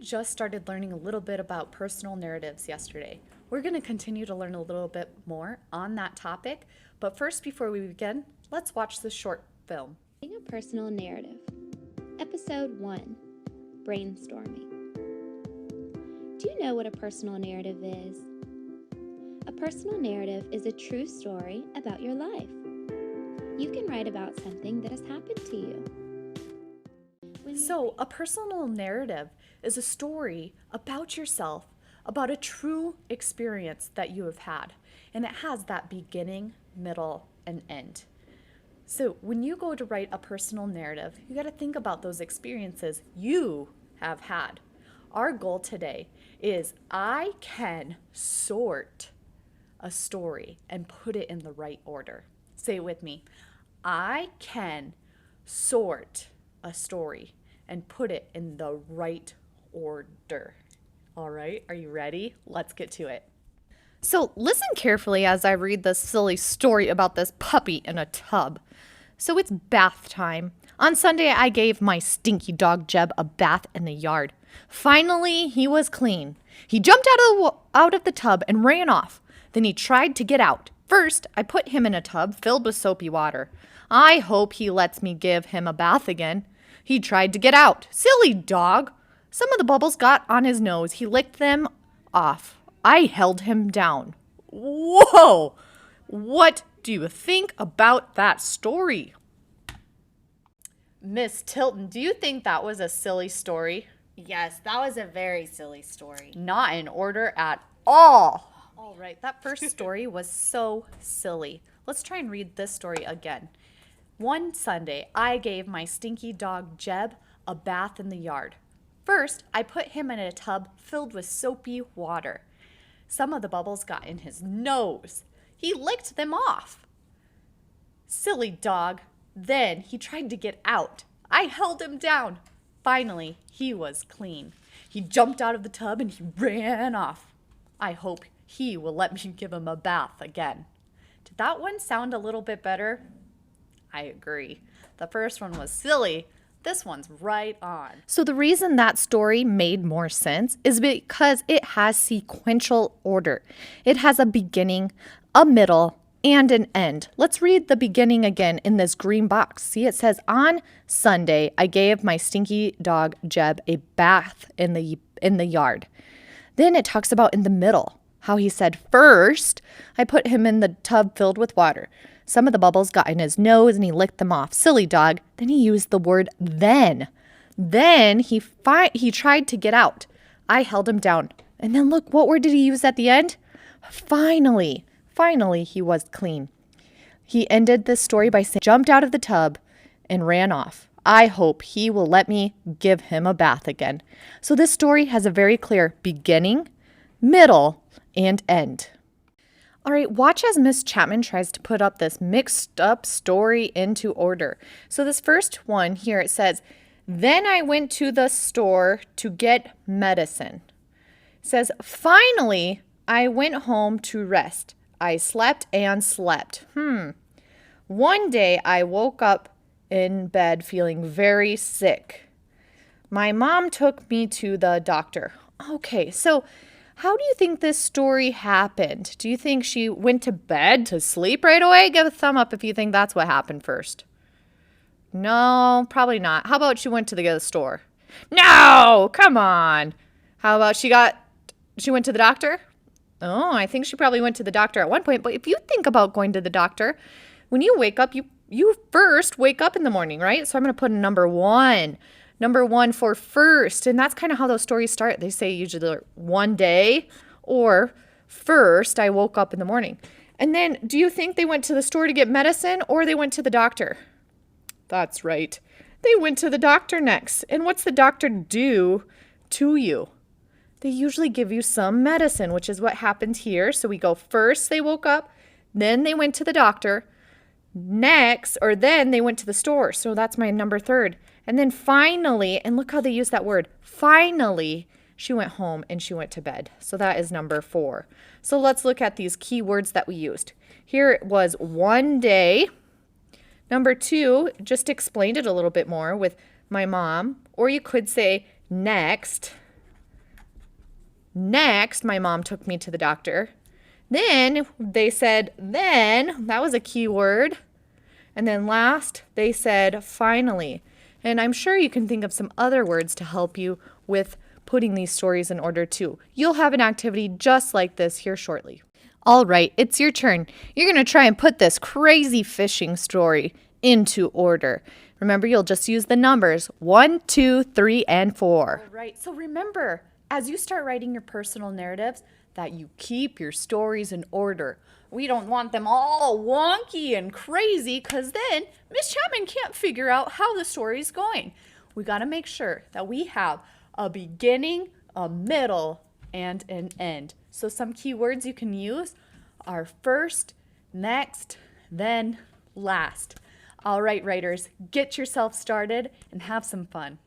just started learning a little bit about personal narratives yesterday. We're going to continue to learn a little bit more on that topic, but first, before we begin, let's watch this short film. A personal narrative. Episode 1, Brainstorming. Do you know what a personal narrative is? A personal narrative is a true story about your life. You can write about something that has happened to you. So, a personal narrative is a story about yourself, about a true experience that you have had, and it has that beginning, middle, and end. So, when you go to write a personal narrative, you got to think about those experiences you have had. Our goal today is I can sort a story and put it in the right order. Say it with me. I can sort a story and put it in the right order. All right, are you ready? Let's get to it. So listen carefully as I read this silly story about this puppy in a tub. So it's bath time. On Sunday, I gave my stinky dog Jeb a bath in the yard. Finally, he was clean. He jumped out of the tub and ran off. Then he tried to get out. First, I put him in a tub filled with soapy water. I hope he lets me give him a bath again. He tried to get out. Silly dog. Some of the bubbles got on his nose. He licked them off. I held him down. Whoa! What do you think about that story? Miss Tilton, do you think that was a silly story? Yes, that was a very silly story. Not in order at all. All right, that first story was so silly. Let's try and read this story again. One Sunday, I gave my stinky dog Jeb a bath in the yard. First, I put him in a tub filled with soapy water. Some of the bubbles got in his nose. He licked them off. Silly dog. Then he tried to get out. I held him down. Finally, he was clean. He jumped out of the tub and he ran off. I hope he will let me give him a bath again. Did that one sound a little bit better? I agree. The first one was silly. This one's right on. So the reason that story made more sense is because it has sequential order. It has a beginning, a middle, and an end. Let's read the beginning again in this green box. See, it says, on Sunday, I gave my stinky dog Jeb a bath in the yard. Then it talks about in the middle, how he said, first, I put him in the tub filled with water. Some of the bubbles got in his nose and he licked them off. Silly dog. Then he used the word then. Then he tried to get out. I held him down. And then look, what word did he use at the end? Finally. Finally, he was clean. He ended this story by saying, jumped out of the tub and ran off. I hope he will let me give him a bath again. So this story has a very clear beginning, middle, and end. All right, watch as Miss Chapman tries to put up this mixed up story into order. So this first one here, it says, then I went to the store to get medicine. It says, finally, I went home to rest. I slept and slept. One day I woke up in bed feeling very sick. My mom took me to the doctor. Okay, so how do you think this story happened? Do you think she went to bed to sleep right away? Give a thumb up if you think that's what happened first. No, probably not. How about she went to the store? No, come on. How about she went to the doctor? Oh, I think she probably went to the doctor at one point. But if you think about going to the doctor, when you wake up, you first wake up in the morning, right? So I'm going to put number one. Number one for first. And that's kind of how those stories start. They say usually one day or first I woke up in the morning. And then do you think they went to the store to get medicine or they went to the doctor? That's right. They went to the doctor next. And what's the doctor do to you? They usually give you some medicine, which is what happened here. So we go first they woke up, then they went to the doctor, then they went to the store. So that's my number third. And then finally, and look how they use that word, finally, she went home and she went to bed. So that is number 4. So let's look at these key words that we used. Here it was one day. Number 2, just explained it a little bit more with my mom. Or you could say next. Next, my mom took me to the doctor. Then they said, then, that was a key word. And then last, they said, finally. And I'm sure you can think of some other words to help you with putting these stories in order too. You'll have an activity just like this here shortly. All right, it's your turn. You're going to try and put this crazy fishing story into order. Remember, you'll just use the numbers 1, 2, 3, and 4. All right, so remember, as you start writing your personal narratives, that you keep your stories in order. We don't want them all wonky and crazy because then Miss Chapman can't figure out how the story's going. We got to make sure that we have a beginning, a middle, and an end. So some key words you can use are first, next, then last. All right, writers, get yourself started and have some fun.